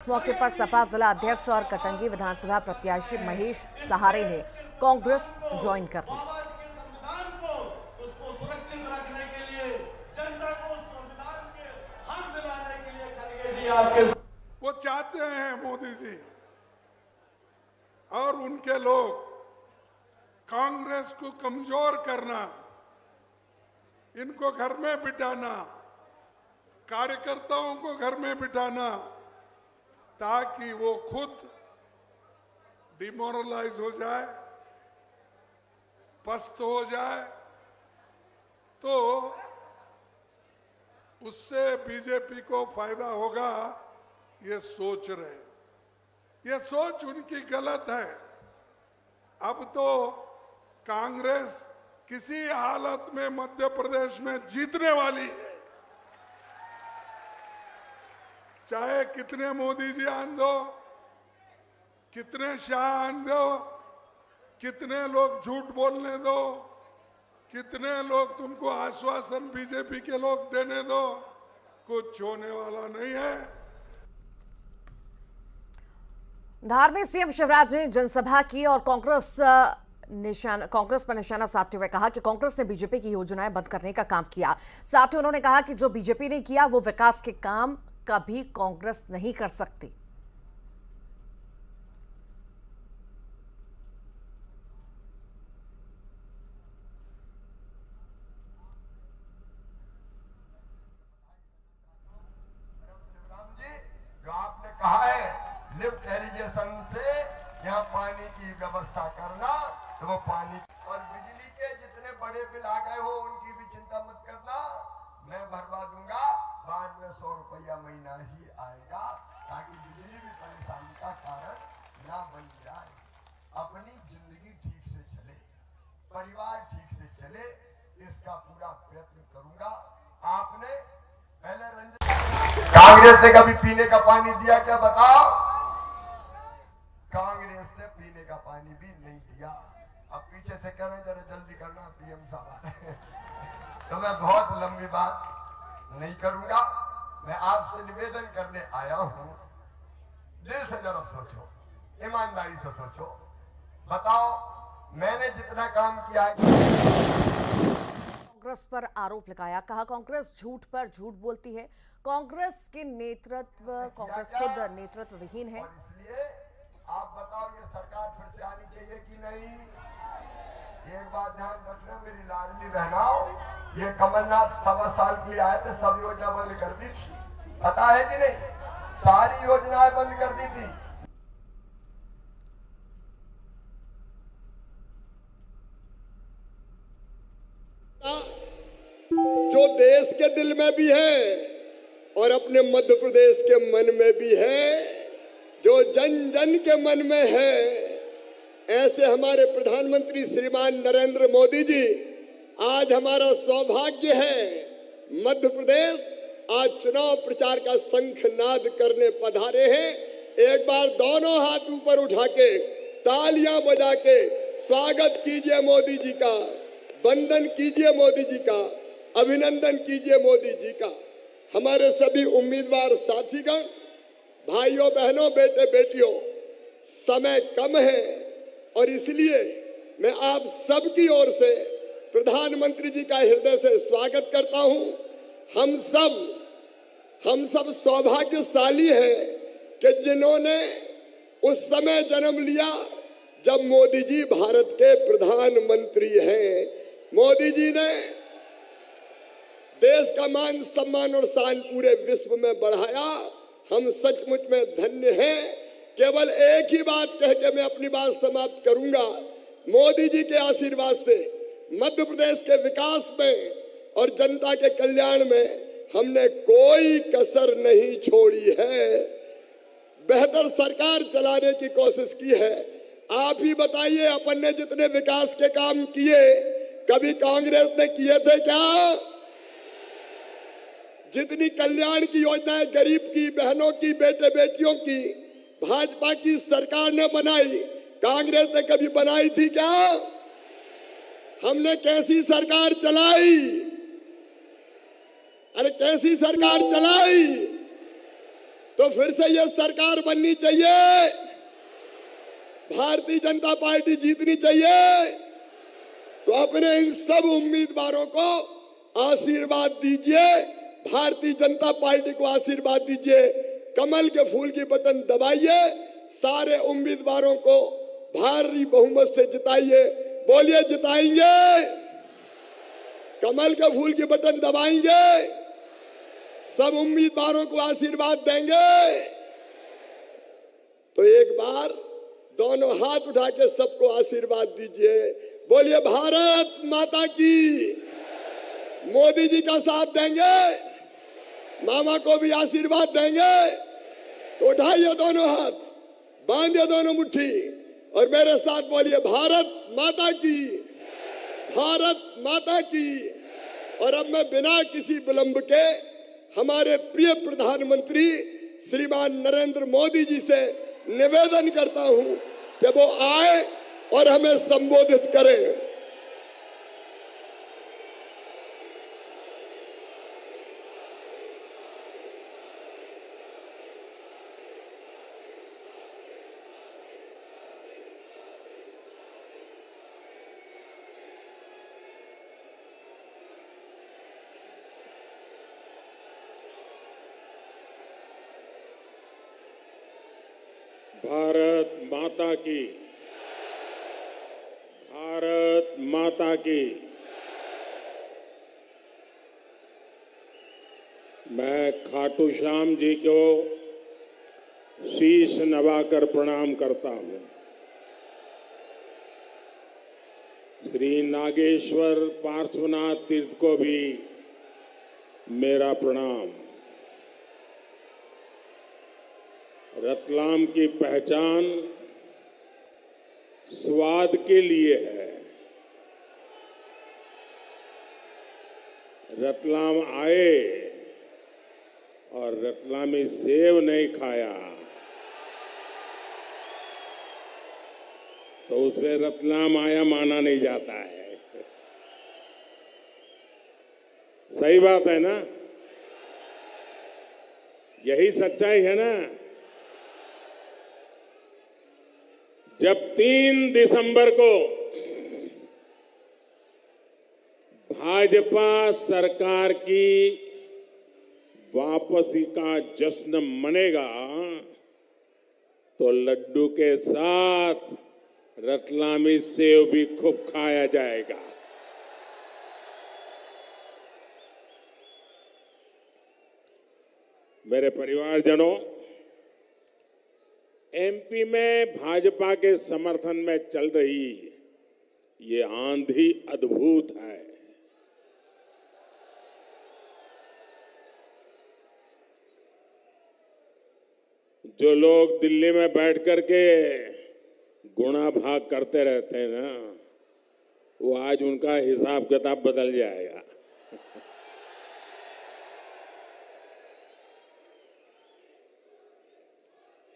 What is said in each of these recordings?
इस मौके पर सपा जिला अध्यक्ष और कटंगी विधानसभा प्रत्याशी महेश सहारे ने कांग्रेस ज्वाइन कर ली। उसको सुरक्षित रखने के लिए, जनता को संविधान के हक दिलाने के लिए खड़गे जी आपके वो चाहते हैं मोदी जी और उनके लोग कांग्रेस को कमजोर करना, इनको घर में बिठाना, कार्यकर्ताओं को घर में बिठाना, ताकि वो खुद डिमोरलाइज हो जाए, पस्त हो जाए, तो उससे बीजेपी को फायदा होगा, ये सोच रहे। ये सोच उनकी गलत है। अब तो कांग्रेस किसी हालत में मध्य प्रदेश में जीतने वाली है, चाहे कितने मोदी जी आन दो, कितने शाह आन दो, कितने लोग झूठ बोलने दो, कितने लोग तुमको आश्वासन बीजेपी के लोग देने दो, कुछ होने वाला नहीं है। धार में सीएम शिवराज ने जनसभा की और कांग्रेस पर निशाना साधते हुए कहा कि कांग्रेस ने बीजेपी की योजनाएं बंद करने का काम किया। साथ ही उन्होंने कहा कि जो बीजेपी ने किया वो विकास के काम कभी कांग्रेस नहीं कर सकती। जो आपने कहा है लिफ्ट इरिगेशन से यहाँ पानी की व्यवस्था करना, तो वो पानी और बिजली के जितने बड़े बिल आ गए हो उनकी भी चिंता मत करना, मैं भरवा दूंगा। बाद में 100 रुपया महीना ही आएगा, ताकि बिजली भी परेशानी का कारण ना बन जाए। अपनी जिंदगी ठीक से चले, परिवार ठीक से चले, इसका पूरा प्रयत्न करूंगा। आपने पहले कांग्रेस ने कभी पीने का पानी दिया क्या बताओ? कांग्रेस ने पीने का पानी भी नहीं दिया। अब पीछे से कह रहे जरा जल्दी करना पीएम साहब। तो मैं बहुत लंबी बात नहीं करूंगा। मैं आपसे निवेदन करने आया हूं, दिल से जरा सोचो, ईमानदारी से सोचो, बताओ मैंने जितना काम किया है। कांग्रेस पर आरोप लगाया, कहा कांग्रेस झूठ पर झूठ बोलती है, कांग्रेस खुद नेतृत्व विहीन है। इसलिए आप बताओ ये सरकार फिर से आनी चाहिए कि नहीं? एक बात ध्यान रखना मेरी लाडली बहनाओ, ये कमलनाथ 1.25 साल के लिए आए थे, सब योजना बंद कर दी थी, पता है कि नहीं? सारी योजनाएं बंद कर दी थी। जो देश के दिल में भी है और अपने मध्य प्रदेश के मन में भी है, जो जन जन के मन में है, ऐसे हमारे प्रधानमंत्री श्रीमान नरेंद्र मोदी जी, आज हमारा सौभाग्य है मध्य प्रदेश आज चुनाव प्रचार का शंखनाद करने पधारे हैं। एक बार दोनों हाथ ऊपर उठा के तालियां बजा के स्वागत कीजिए मोदी जी का, वंदन कीजिए मोदी जी का, अभिनंदन कीजिए मोदी जी का। हमारे सभी उम्मीदवार साथीगण, भाइयों बहनों, बेटे बेटियों, समय कम है और इसलिए मैं आप सबकी ओर से प्रधानमंत्री जी का हृदय से स्वागत करता हूं। हम सब सौभाग्यशाली हैं कि जिन्होंने उस समय जन्म लिया जब मोदी जी भारत के प्रधानमंत्री हैं। मोदी जी ने देश का मान सम्मान और शान पूरे विश्व में बढ़ाया। हम सचमुच में धन्य हैं। केवल एक ही बात कह के मैं अपनी बात समाप्त करूंगा। मोदी जी के आशीर्वाद से मध्य प्रदेश के विकास में और जनता के कल्याण में हमने कोई कसर नहीं छोड़ी है। बेहतर सरकार चलाने की कोशिश की है। आप ही बताइए, अपन ने जितने विकास के काम किए कभी कांग्रेस ने किए थे क्या? जितनी कल्याण की योजनाएं गरीब की, बहनों की, बेटे बेटियों की भाजपा की सरकार ने बनाई, कांग्रेस ने कभी बनाई थी क्या? हमने कैसी सरकार चलाई? अरे कैसी सरकार चलाई? तो फिर से ये सरकार बननी चाहिए, भारतीय जनता पार्टी जीतनी चाहिए। तो अपने इन सब उम्मीदवारों को आशीर्वाद दीजिए, भारतीय जनता पार्टी को आशीर्वाद दीजिए, कमल के फूल की बटन दबाइए, सारे उम्मीदवारों को भारी बहुमत से जिताइए। बोलिए जिताएंगे, कमल के फूल की बटन दबाएंगे, सब उम्मीदवारों को आशीर्वाद देंगे। तो एक बार दोनों हाथ उठा के सबको आशीर्वाद दीजिए। बोलिए भारत माता की। मोदी जी का साथ देंगे, मामा को भी आशीर्वाद देंगे। तो उठाइए दोनों हाथ, बांधिए दोनों मुट्ठी और मेरे साथ बोलिए भारत माता की, भारत माता की। और अब मैं बिना किसी विलंब के हमारे प्रिय प्रधानमंत्री श्रीमान नरेंद्र मोदी जी से निवेदन करता हूं कि वो आए और हमें संबोधित करें। भारत माता की, भारत माता की। मैं खाटू श्याम जी को शीश नवाकर प्रणाम करता हूं। श्री नागेश्वर पार्श्वनाथ तीर्थ को भी मेरा प्रणाम। रतलाम की पहचान स्वाद के लिए है। रतलाम आए और रतलामी सेव नहीं खाया तो उसे रतलाम आया माना नहीं जाता है। सही बात है ना? यही सच्चाई है ना? जब 3 दिसंबर को भाजपा सरकार की वापसी का जश्न मनेगा तो लड्डू के साथ रतलामी सेव भी खूब खाया जाएगा। मेरे परिवारजनों, एमपी में भाजपा के समर्थन में चल रही ये आंधी अद्भुत है। जो लोग दिल्ली में बैठ करके गुणा भाग करते रहते हैं ना, वो आज उनका हिसाब किताब बदल जाएगा।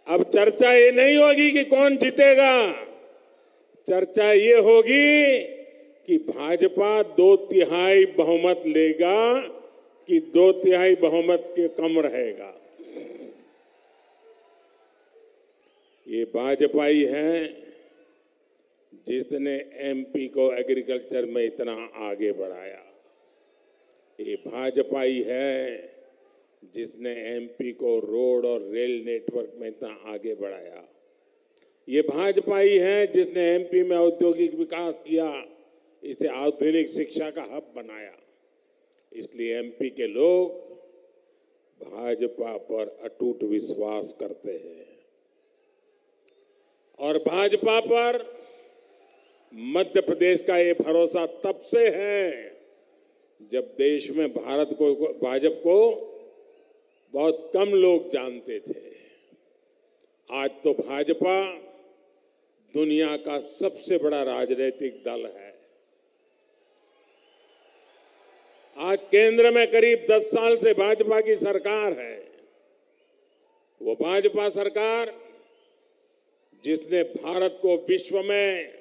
अब चर्चा ये नहीं होगी कि कौन जीतेगा, चर्चा ये होगी कि भाजपा 2/3 बहुमत लेगा कि 2/3 बहुमत के कम रहेगा। ये भाजपा ही है जिसने एमपी को एग्रीकल्चर में इतना आगे बढ़ाया। ये भाजपा ही है जिसने एमपी को रोड और रेल नेटवर्क में इतना आगे बढ़ाया। ये भाजपा ही है जिसने एमपी में औद्योगिक विकास किया, इसे आधुनिक शिक्षा का हब बनाया। इसलिए एमपी के लोग भाजपा पर अटूट विश्वास करते हैं और भाजपा पर मध्य प्रदेश का ये भरोसा तब से है जब देश में भाजपा को बहुत कम लोग जानते थे। आज तो भाजपा दुनिया का सबसे बड़ा राजनीतिक दल है। आज केंद्र में करीब 10 साल से भाजपा की सरकार है। वो भाजपा सरकार जिसने भारत को विश्व में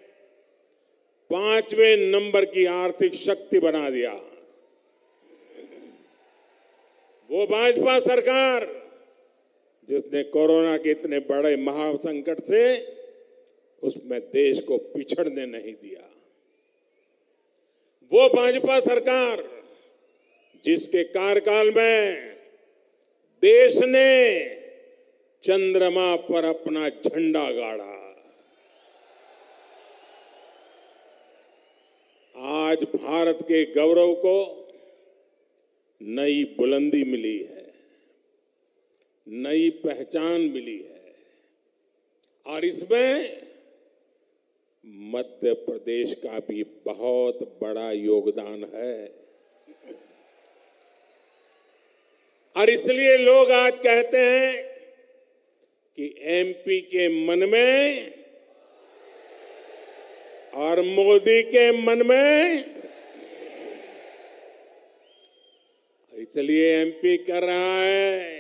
5वें नंबर की आर्थिक शक्ति बना दिया। वो भाजपा सरकार जिसने कोरोना के इतने बड़े महासंकट से उसमें देश को पिछड़ने नहीं दिया। वो भाजपा सरकार जिसके कार्यकाल में देश ने चंद्रमा पर अपना झंडा गाड़ा। आज भारत के गौरव को नई बुलंदी मिली है, नई पहचान मिली है और इसमें मध्य प्रदेश का भी बहुत बड़ा योगदान है। और इसलिए लोग आज कहते हैं कि एमपी के मन में और मोदी के मन में, इसलिए एमपी कर रहा है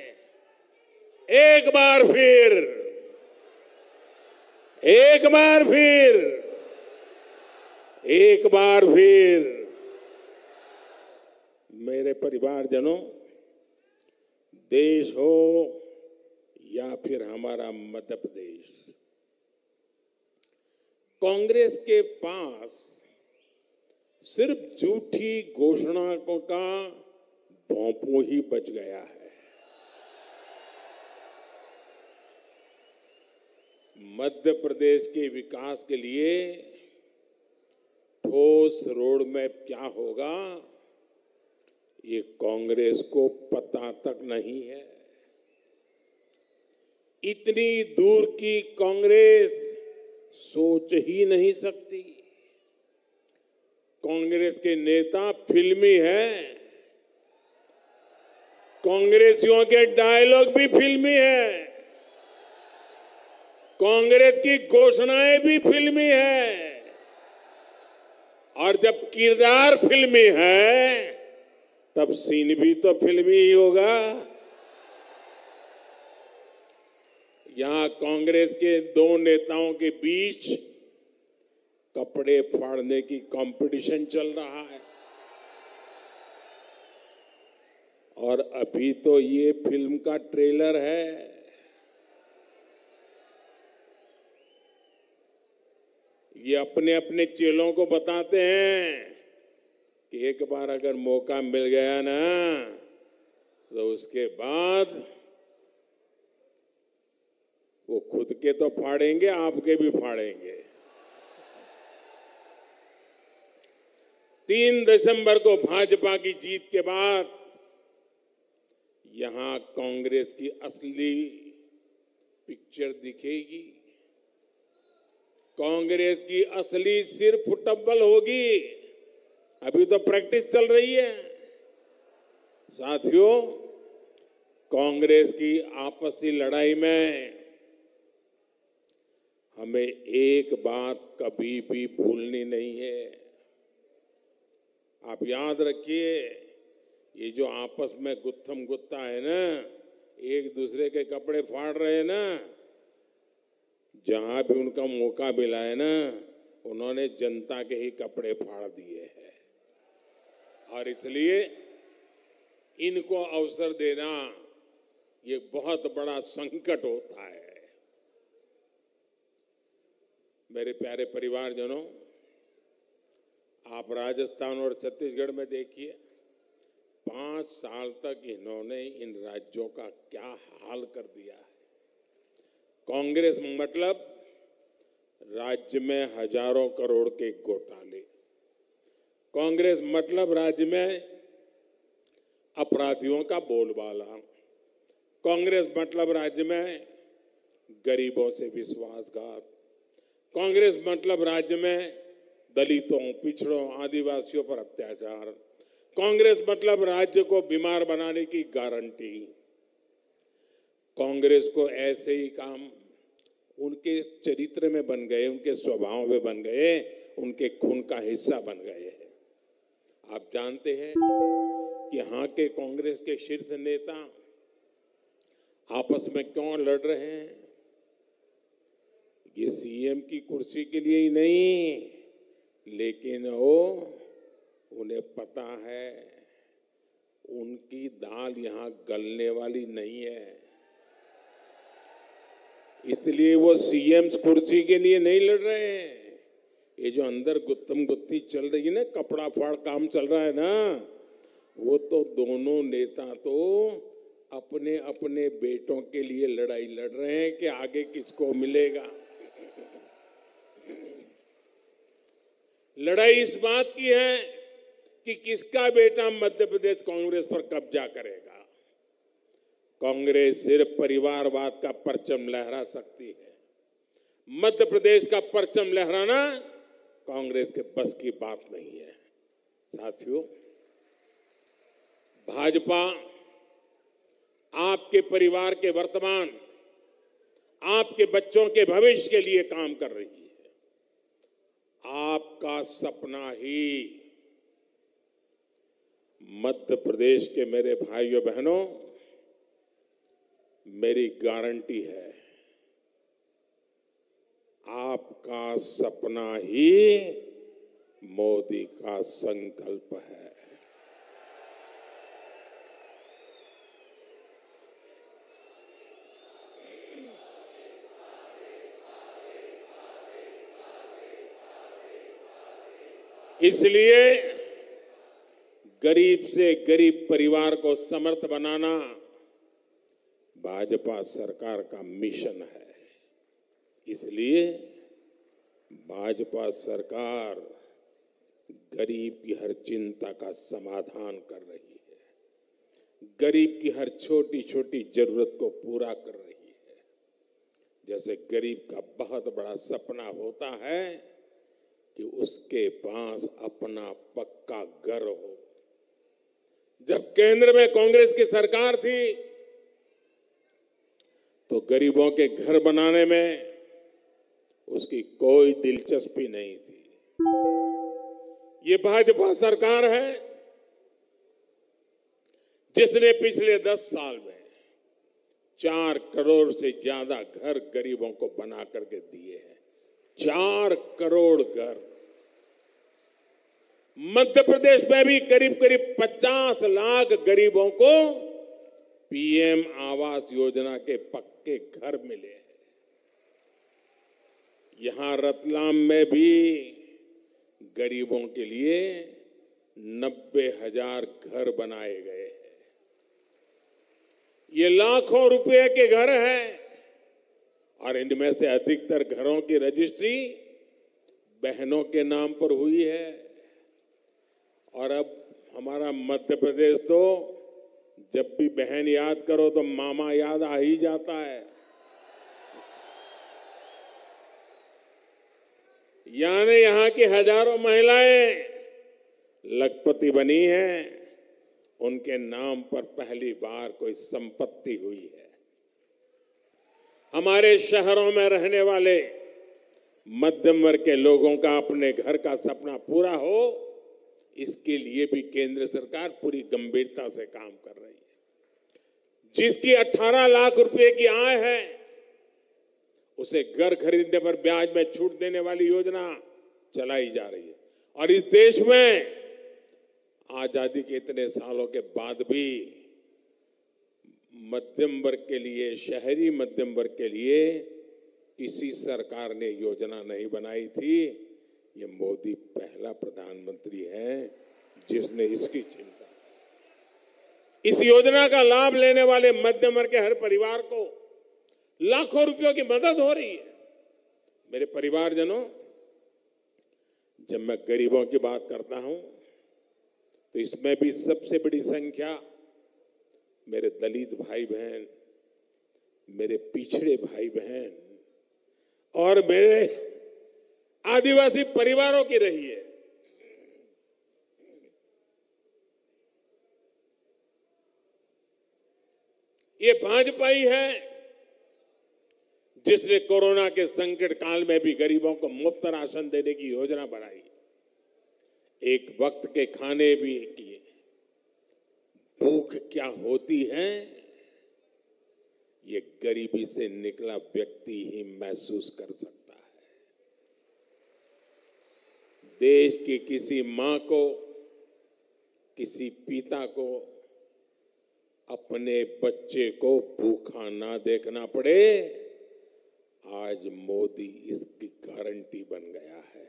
एक बार फिर मेरे परिवारजनों, देश हो या फिर हमारा मध्य प्रदेश, कांग्रेस के पास सिर्फ झूठी घोषणाओं का भोंपू ही बच गया है। मध्य प्रदेश के विकास के लिए ठोस रोड मैप क्या होगा, ये कांग्रेस को पता तक नहीं है। इतनी दूर की कांग्रेस सोच ही नहीं सकती। कांग्रेस के नेता फिल्मी हैं, कांग्रेसियों के डायलॉग भी फिल्मी है, कांग्रेस की घोषणाएं भी फिल्मी है और जब किरदार फिल्मी है तब सीन भी तो फिल्मी ही होगा। यहां कांग्रेस के दो नेताओं के बीच कपड़े फाड़ने की कंपटीशन चल रहा है और अभी तो ये फिल्म का ट्रेलर है। ये अपने अपने चेलों को बताते हैं कि एक बार अगर मौका मिल गया ना तो उसके बाद वो खुद के तो फाड़ेंगे, आपके भी फाड़ेंगे। 3 दिसंबर को भाजपा की जीत के बाद यहां कांग्रेस की असली पिक्चर दिखेगी। कांग्रेस की असली सिर फुटबॉल होगी। अभी तो प्रैक्टिस चल रही है। साथियों, कांग्रेस की आपसी लड़ाई में हमें एक बात कभी भी भूलनी नहीं है। आप याद रखिए, ये जो आपस में गुत्थम गुत्ता है ना, एक दूसरे के कपड़े फाड़ रहे हैं ना, जहां भी उनका मौका मिला है ना, उन्होंने जनता के ही कपड़े फाड़ दिए हैं। और इसलिए इनको अवसर देना ये बहुत बड़ा संकट होता है। मेरे प्यारे परिवारजनों, आप राजस्थान और छत्तीसगढ़ में देखिए, 5 साल तक इन्होंने इन राज्यों का क्या हाल कर दिया है। कांग्रेस मतलब राज्य में हजारों करोड़ के घोटाले, कांग्रेस मतलब राज्य में अपराधियों का बोलबाला, कांग्रेस मतलब राज्य में गरीबों से विश्वासघात, कांग्रेस मतलब राज्य में दलितों, पिछड़ों, आदिवासियों पर अत्याचार, कांग्रेस मतलब राज्य को बीमार बनाने की गारंटी। कांग्रेस को ऐसे ही काम उनके चरित्र में बन गए, उनके स्वभाव में बन गए, उनके खून का हिस्सा बन गए हैं। आप जानते हैं कि यहाँ के कांग्रेस के शीर्ष नेता आपस में क्यों लड़ रहे हैं? ये सीएम की कुर्सी के लिए ही नहीं, लेकिन उन्हें पता है उनकी दाल यहाँ गलने वाली नहीं है। इसलिए वो सीएम कुर्सी के लिए नहीं लड़ रहे हैं। ये जो अंदर गुत्थम गुत्थी चल रही है ना, कपड़ा फाड़ काम चल रहा है ना, वो तो दोनों नेता तो अपने अपने बेटों के लिए लड़ाई लड़ रहे हैं कि आगे किसको मिलेगा। लड़ाई इस बात की है कि किसका बेटा मध्य प्रदेश कांग्रेस पर कब्जा करेगा। कांग्रेस सिर्फ परिवारवाद का परचम लहरा सकती है। मध्य प्रदेश का परचम लहराना कांग्रेस के बस की बात नहीं है। साथियों, भाजपा आपके परिवार के वर्तमान, आपके बच्चों के भविष्य के लिए काम कर रही है। आपका सपना ही मध्य प्रदेश के मेरे भाइयों बहनों, मेरी गारंटी है, आपका सपना ही मोदी का संकल्प है। इसलिए गरीब से गरीब परिवार को समर्थ बनाना भाजपा सरकार का मिशन है। इसलिए भाजपा सरकार गरीब की हर चिंता का समाधान कर रही है, गरीब की हर छोटी छोटी जरूरत को पूरा कर रही है। जैसे गरीब का बहुत बड़ा सपना होता है कि उसके पास अपना पक्का घर हो। जब केंद्र में कांग्रेस की सरकार थी तो गरीबों के घर बनाने में उसकी कोई दिलचस्पी नहीं थी। ये भाजपा सरकार है जिसने पिछले 10 साल में 4 करोड़ से ज्यादा घर गरीबों को बना करके दिए हैं। 4 करोड़ घर। मध्य प्रदेश में भी करीब करीब 50 लाख गरीबों को पीएम आवास योजना के पक्के घर मिले हैं। यहां रतलाम में भी गरीबों के लिए 90,000 घर बनाए गए हैं। ये लाखों रुपए के घर हैं और इनमें से अधिकतर घरों की रजिस्ट्री बहनों के नाम पर हुई है। और अब हमारा मध्य प्रदेश तो जब भी बहन याद करो तो मामा याद आ ही जाता है। यानी यहां की हजारों महिलाएं लखपति बनी हैं, उनके नाम पर पहली बार कोई संपत्ति हुई है। हमारे शहरों में रहने वाले मध्यम वर्ग के लोगों का अपने घर का सपना पूरा हो, इसके लिए भी केंद्र सरकार पूरी गंभीरता से काम कर रही है। जिसकी 18 लाख रुपए की आय है उसे घर खरीदने पर ब्याज में छूट देने वाली योजना चलाई जा रही है। और इस देश में आजादी के इतने सालों के बाद भी मध्यम वर्ग के लिए, शहरी मध्यम वर्ग के लिए किसी सरकार ने योजना नहीं बनाई थी। ये मोदी पहला प्रधानमंत्री है जिसने इसकी चिंता की। इस योजना का लाभ लेने वाले मध्यम वर्ग के हर परिवार को लाखों रुपयों की मदद हो रही है। मेरे परिवारजनों, जब मैं गरीबों की बात करता हूं तो इसमें भी सबसे बड़ी संख्या मेरे दलित भाई बहन, मेरे पिछड़े भाई बहन और मेरे आदिवासी परिवारों की रही है। ये भाजपा ही है जिसने कोरोना के संकट काल में भी गरीबों को मुफ्त राशन देने की योजना बनाई, एक वक्त के खाने भी किए। भूख क्या होती है ये गरीबी से निकला व्यक्ति ही महसूस कर सकता है। देश की किसी मां को, किसी पिता को अपने बच्चे को भूखा ना देखना पड़े, आज मोदी इसकी गारंटी बन गया है।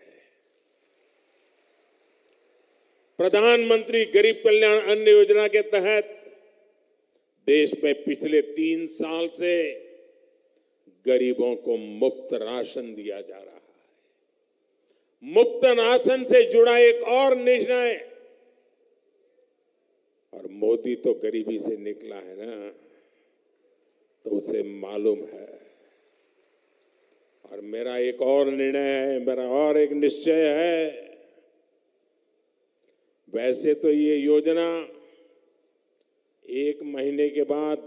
प्रधानमंत्री गरीब कल्याण अन्न योजना के तहत देश में पिछले 3 साल से गरीबों को मुफ्त राशन दिया जा रहा है। मुफ्त राशन से जुड़ा एक और निर्णय, और मोदी तो गरीबी से निकला है ना, तो उसे मालूम है। और मेरा एक और निर्णय है, मेरा और एक निश्चय है। वैसे तो ये योजना 1 महीने के बाद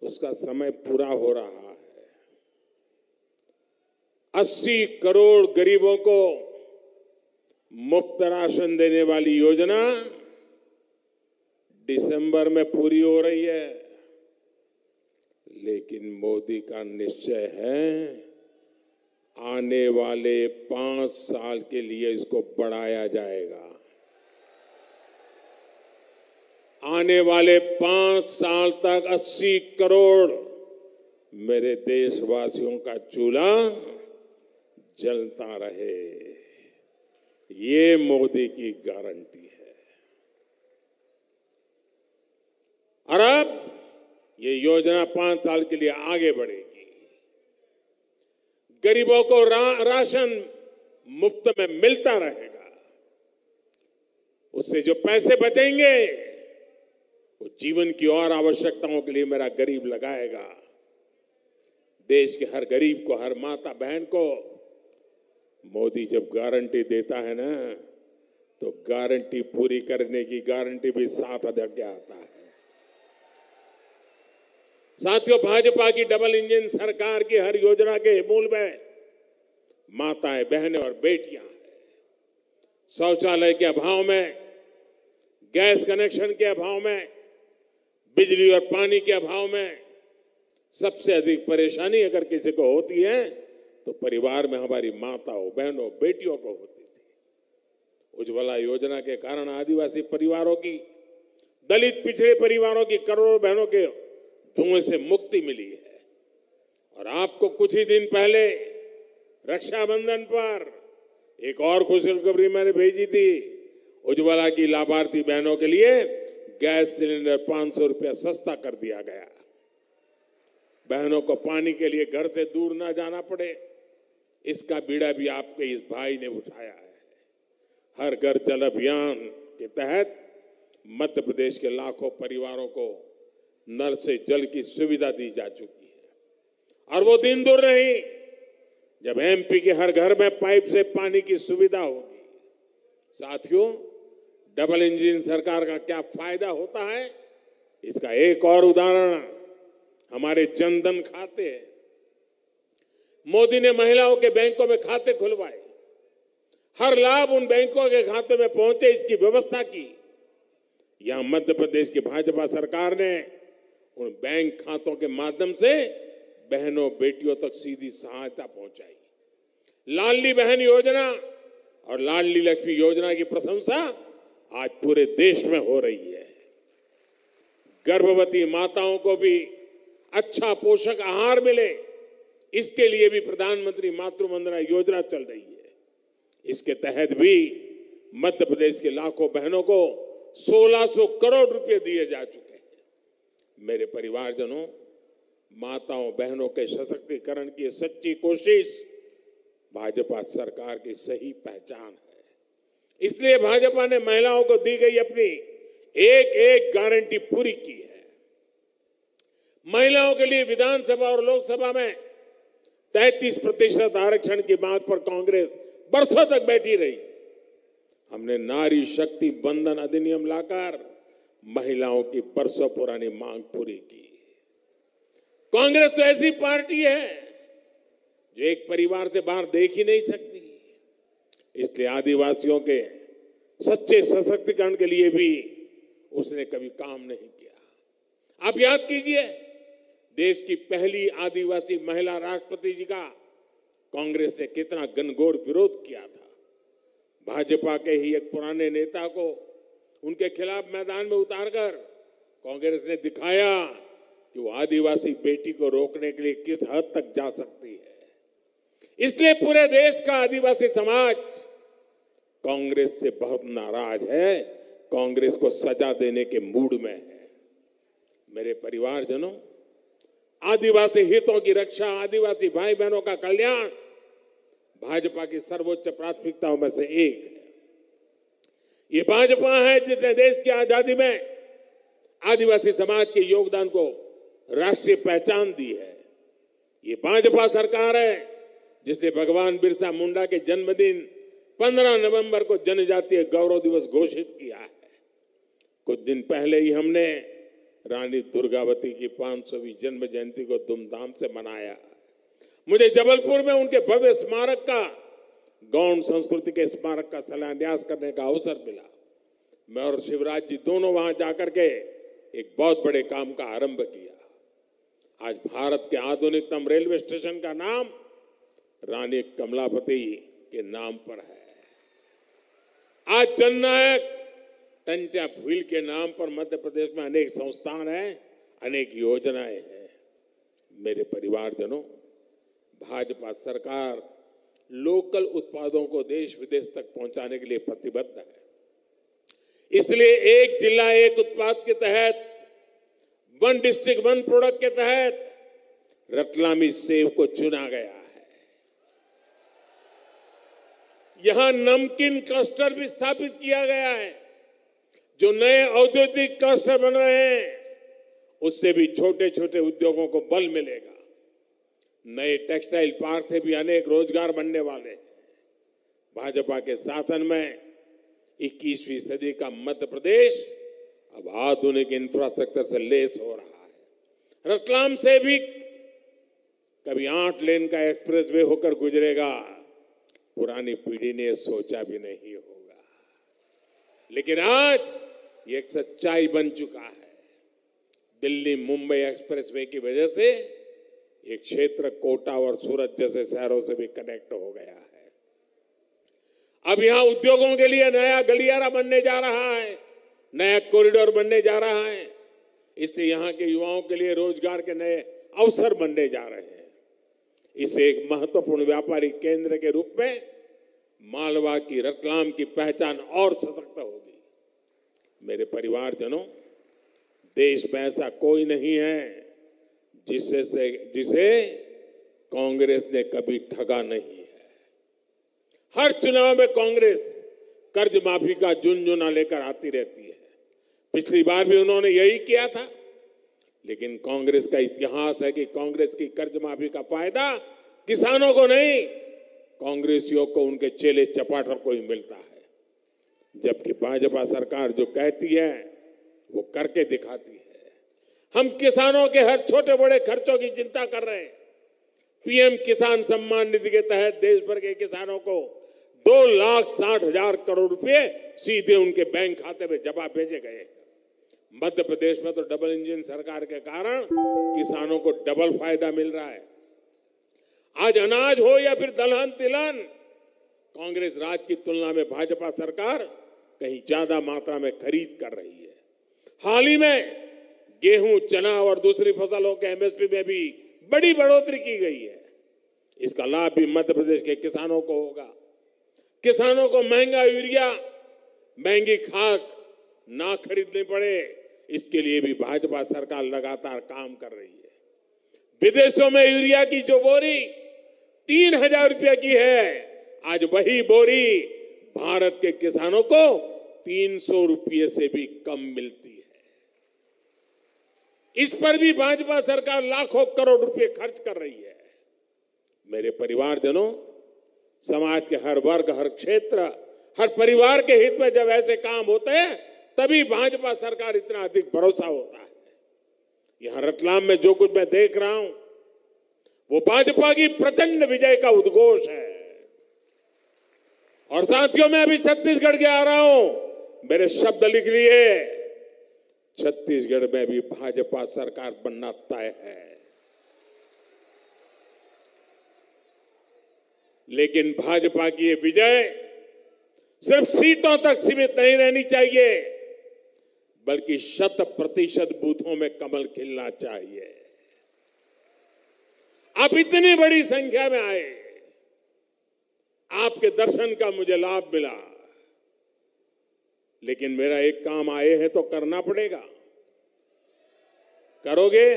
उसका समय पूरा हो रहा है। 80 करोड़ गरीबों को मुफ्त राशन देने वाली योजना दिसंबर में पूरी हो रही है, लेकिन मोदी का निश्चय है आने वाले 5 साल के लिए इसको बढ़ाया जाएगा। आने वाले 5 साल तक 80 करोड़ मेरे देशवासियों का चूल्हा जलता रहे, ये मोदी की गारंटी है। और अब ये योजना 5 साल के लिए आगे बढ़ेगी। गरीबों को राशन मुफ्त में मिलता रहेगा। उससे जो पैसे बचेंगे वो जीवन की और आवश्यकताओं के लिए मेरा गरीब लगाएगा। देश के हर गरीब को, हर माता बहन को मोदी जब गारंटी देता है ना, तो गारंटी पूरी करने की गारंटी भी साथ के आता है। साथियों, भाजपा की डबल इंजन सरकार की हर योजना के मूल में माताएं, बहनें और बेटियां हैं। शौचालय के अभाव में, गैस कनेक्शन के अभाव में, बिजली और पानी के अभाव में सबसे अधिक परेशानी अगर किसी को होती है तो परिवार में हमारी माताओं, बहनों, बेटियों को होती थी। उज्ज्वला योजना के कारण आदिवासी परिवारों की, दलित पिछड़े परिवारों की करोड़ों बहनों के धुएं से मुक्ति मिली है। और आपको कुछ ही दिन पहले रक्षाबंधन पर एक और खुशखबरी मैंने भेजी थी। उज्ज्वला की लाभार्थी बहनों के लिए गैस सिलेंडर 500 रुपया सस्ता कर दिया गया। बहनों को पानी के लिए घर से दूर ना जाना पड़े, इसका बीड़ा भी आपके इस भाई ने उठाया है। हर घर जल अभियान के तहत मध्य प्रदेश के लाखों परिवारों को नल से जल की सुविधा दी जा चुकी है। और वो दिन दूर नहीं जब एमपी के हर घर में पाइप से पानी की सुविधा होगी। साथियों, डबल इंजन सरकार का क्या फायदा होता है, इसका एक और उदाहरण हमारे जनधन खाते हैं। मोदी ने महिलाओं के बैंकों में खाते खुलवाए, हर लाभ उन बैंकों के खाते में पहुंचे, इसकी व्यवस्था की। यहां मध्य प्रदेश की भाजपा सरकार ने उन बैंक खातों के माध्यम से बहनों, बेटियों तक सीधी सहायता पहुंचाई। लाडली बहन योजना और लाडली लक्ष्मी योजना की प्रशंसा आज पूरे देश में हो रही है। गर्भवती माताओं को भी अच्छा पोषक आहार मिले, इसके लिए भी प्रधानमंत्री मातृ वंदना योजना चल रही है। इसके तहत भी मध्य प्रदेश के लाखों बहनों को 1600 करोड़ रुपए दिए जा चुके हैं। मेरे परिवारजनों, माताओं बहनों के सशक्तिकरण की सच्ची कोशिश भाजपा सरकार की सही पहचान है। इसलिए भाजपा ने महिलाओं को दी गई अपनी एक एक गारंटी पूरी की है। महिलाओं के लिए विधानसभा और लोकसभा में 33% आरक्षण की बात पर कांग्रेस बरसों तक बैठी रही। हमने नारी शक्ति बंधन अधिनियम लाकर महिलाओं की बरसों पुरानी मांग पूरी की। कांग्रेस तो ऐसी पार्टी है जो एक परिवार से बाहर देख ही नहीं सकती। इसलिए आदिवासियों के सच्चे सशक्तिकरण के लिए भी उसने कभी काम नहीं किया। आप याद कीजिए, देश की पहली आदिवासी महिला राष्ट्रपति जी का कांग्रेस ने कितना घनघोर विरोध किया था। भाजपा के ही एक पुराने नेता को उनके खिलाफ मैदान में उतारकर कांग्रेस ने दिखाया कि वो आदिवासी बेटी को रोकने के लिए किस हद तक जा सकती है। इसलिए पूरे देश का आदिवासी समाज कांग्रेस से बहुत नाराज है, कांग्रेस को सजा देने के मूड में है। मेरे परिवारजनों, आदिवासी हितों की रक्षा, आदिवासी भाई बहनों का कल्याण भाजपा की सर्वोच्च प्राथमिकताओं में से एक है। ये भाजपा है जिसने देश की आजादी में आदिवासी समाज के योगदान को राष्ट्रीय पहचान दी है। ये भाजपा सरकार है जिसने भगवान बिरसा मुंडा के जन्मदिन 15 नवंबर को जनजातीय गौरव दिवस घोषित किया है। कुछ दिन पहले ही हमने रानी दुर्गावती की 500वीं जन्म जयंती को धूमधाम से मनाया। मुझे जबलपुर में उनके भव्य स्मारक का, गौंड संस्कृति के स्मारक का शिलान्यास करने का अवसर मिला। मैं और शिवराज जी दोनों वहां जाकर के एक बहुत बड़े काम का आरंभ किया। आज भारत के आधुनिकतम रेलवे स्टेशन का नाम रानी कमलापति के नाम पर है। आज जननायक टंट्या भील के नाम पर मध्य प्रदेश में अनेक संस्थान हैं, अनेक योजनाएं हैं। मेरे परिवारजनों, भाजपा सरकार लोकल उत्पादों को देश विदेश तक पहुंचाने के लिए प्रतिबद्ध है। इसलिए एक जिला एक उत्पाद के तहत, वन डिस्ट्रिक्ट वन प्रोडक्ट के तहत रतलामी सेव को चुना गया है। यहां नमकीन क्लस्टर भी स्थापित किया गया है। जो नए औद्योगिक क्लस्टर बन रहे हैं, उससे भी छोटे छोटे उद्योगों को बल मिलेगा। नए टेक्सटाइल पार्क से भी अनेक रोजगार बनने वाले हैं। भाजपा के शासन में 21वीं सदी का मध्य प्रदेश अब आधुनिक इंफ्रास्ट्रक्चर से लेस हो रहा है। रतलाम से भी कभी 8 लेन का एक्सप्रेस वे होकर गुजरेगा, पुरानी पीढ़ी ने सोचा भी नहीं होगा। लेकिन आज ये एक सच्चाई बन चुका है। दिल्ली मुंबई एक्सप्रेस वे की वजह से ये क्षेत्र कोटा और सूरत जैसे शहरों से भी कनेक्ट हो गया है। अब यहां उद्योगों के लिए नया गलियारा बनने जा रहा है, नया कॉरिडोर बनने जा रहा है। इससे यहां के युवाओं के लिए रोजगार के नए अवसर बनने जा रहे हैं। इसे एक महत्वपूर्ण व्यापारिक केंद्र के रूप में मालवा की, रतलाम की पहचान और सशक्त होगी। मेरे परिवारजनों, देश में ऐसा कोई नहीं है जिसे कांग्रेस ने कभी ठगा नहीं है। हर चुनाव में कांग्रेस कर्ज माफी का झुनझुना लेकर आती रहती है। पिछली बार भी उन्होंने यही किया था। लेकिन कांग्रेस का इतिहास है कि कांग्रेस की कर्ज माफी का फायदा किसानों को नहीं, कांग्रेसियों को, उनके चेले चपाटर को ही मिलता है। जबकि भाजपा सरकार जो कहती है वो करके दिखाती है। हम किसानों के हर छोटे बड़े खर्चों की चिंता कर रहे हैं। पीएम किसान सम्मान निधि के तहत देश भर के किसानों को 2,60,000 करोड़ रुपए सीधे उनके बैंक खाते में जमा भेजे गए। मध्य प्रदेश में तो डबल इंजन सरकार के कारण किसानों को डबल फायदा मिल रहा है। आज अनाज हो या फिर दलहन तिलहन, कांग्रेस राज की तुलना में भाजपा सरकार कहीं ज्यादा मात्रा में खरीद कर रही है। हाल ही में गेहूं, चना और दूसरी फसलों के एमएसपी में भी बड़ी बढ़ोतरी की गई है। इसका लाभ भी मध्य प्रदेश के किसानों को होगा। किसानों को महंगा यूरिया, महंगी खाद ना खरीदनी पड़े, इसके लिए भी भाजपा सरकार लगातार काम कर रही है। विदेशों में यूरिया की जो बोरी 3,000 रुपये की है, आज वही बोरी भारत के किसानों को 300 रुपये से भी कम मिलती है। इस पर भी भाजपा सरकार लाखों करोड़ रुपए खर्च कर रही है। मेरे परिवारजनों, समाज के हर वर्ग, हर क्षेत्र, हर परिवार के हित में जब ऐसे काम होते हैं, तभी भाजपा सरकार इतना अधिक भरोसा होता है। यहां रतलाम में जो कुछ मैं देख रहा हूं, वो भाजपा की प्रचंड विजय का उद्घोष है। और साथियों, मैं अभी छत्तीसगढ़ के आ रहा हूं, मेरे शब्द लिख लिए, छत्तीसगढ़ में भी भाजपा सरकार बनना तय है। लेकिन भाजपा की ये विजय सिर्फ सीटों तक सीमित नहीं रहनी चाहिए, बल्कि 100% बूथों में कमल खिलना चाहिए। आप इतनी बड़ी संख्या में आए, आपके दर्शन का मुझे लाभ मिला, लेकिन मेरा एक काम आए हैं तो करना पड़ेगा। करोगे?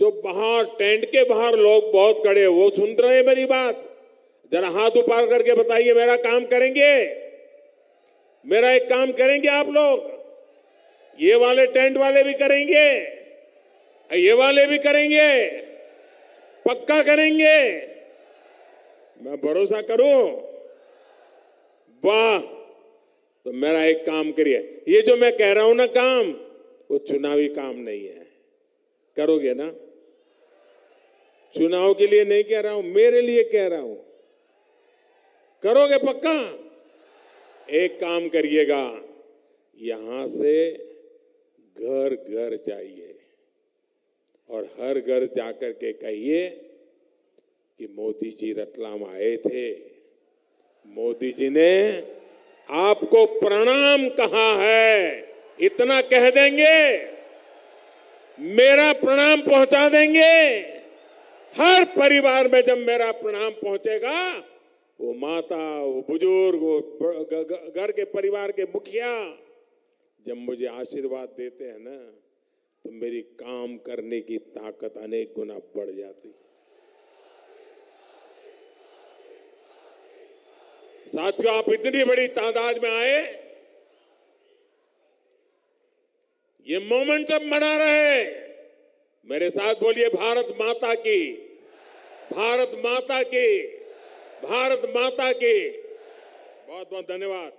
जो बाहर टेंट के बाहर लोग बहुत खड़े हैं, वो सुन रहे हैं मेरी बात? जरा हाथ ऊपर करके बताइए, मेरा काम करेंगे? मेरा एक काम करेंगे आप लोग? ये वाले टेंट वाले भी करेंगे, ये वाले भी करेंगे, पक्का करेंगे? मैं भरोसा करूं? वाह! तो मेरा एक काम करिए, ये जो मैं कह रहा हूं ना काम, वो चुनावी काम नहीं है। करोगे ना? चुनाव के लिए नहीं कह रहा हूं, मेरे लिए कह रहा हूं। करोगे पक्का? एक काम करिएगा, यहां से घर घर जाइए और हर घर जाकर के कहिए कि मोदी जी रतलाम आए थे, मोदी जी ने आपको प्रणाम कहा है, इतना कह देंगे, मेरा प्रणाम पहुंचा देंगे। हर परिवार में जब मेरा प्रणाम पहुंचेगा, वो माता, वो बुजुर्ग, वो घर के परिवार के मुखिया जब मुझे आशीर्वाद देते हैं ना, तो मेरी काम करने की ताकत अनेक गुना बढ़ जाती। साथियों, आप इतनी बड़ी तादाद में आए, ये मोमेंटम बना रहे। मेरे साथ बोलिए, भारत माता की, भारत माता की, भारत माता की। बहुत बहुत धन्यवाद।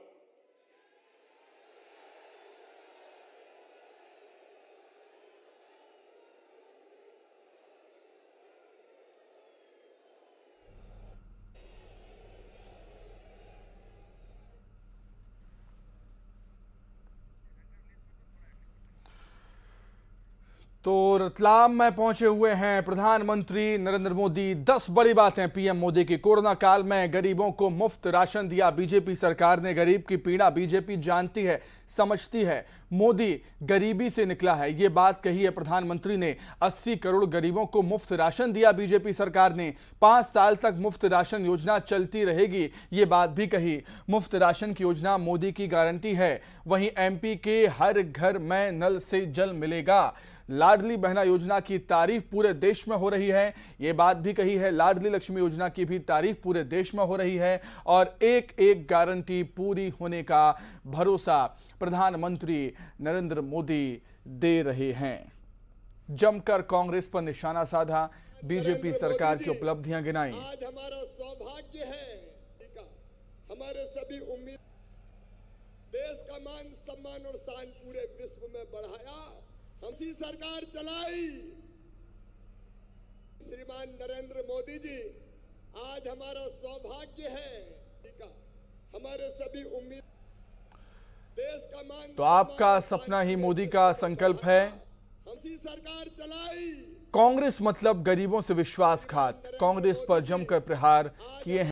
तो रतलाम में पहुंचे हुए हैं प्रधानमंत्री नरेंद्र मोदी। 10 बड़ी बातें पीएम मोदी की। कोरोना काल में गरीबों को मुफ्त राशन दिया बीजेपी सरकार ने। गरीब की पीड़ा बीजेपी जानती है, समझती है। मोदी गरीबी से निकला है, ये बात कही है प्रधानमंत्री ने। 80 करोड़ गरीबों को मुफ्त राशन दिया बीजेपी सरकार ने। 5 साल तक मुफ्त राशन योजना चलती रहेगी, ये बात भी कही। मुफ्त राशन की योजना मोदी की गारंटी है। वहीं एमपी के हर घर में नल से जल मिलेगा। लाडली बहना योजना की तारीफ पूरे देश में हो रही है, ये बात भी कही है। लाडली लक्ष्मी योजना की भी तारीफ पूरे देश में हो रही है और एक एक गारंटी पूरी होने का भरोसा प्रधानमंत्री नरेंद्र मोदी दे रहे हैं। जमकर कांग्रेस पर निशाना साधा, बीजेपी सरकार की उपलब्धियां गिनाई। आज हमारा सौभाग्य है, हमारे सभी उम्मीद, देश का मान सम्मान और शान पूरे विश्व में बढ़ाया, हमसी सरकार चलाई। श्रीमान नरेंद्र मोदी जी, आज हमारा सौभाग्य है, हमारे सभी उम्मीद, देश का मान। तो आपका सपना ही मोदी का संकल्प है। हमसी सरकार चलाई। कांग्रेस मतलब गरीबों से विश्वासघात। कांग्रेस पर जमकर प्रहार किए हैं।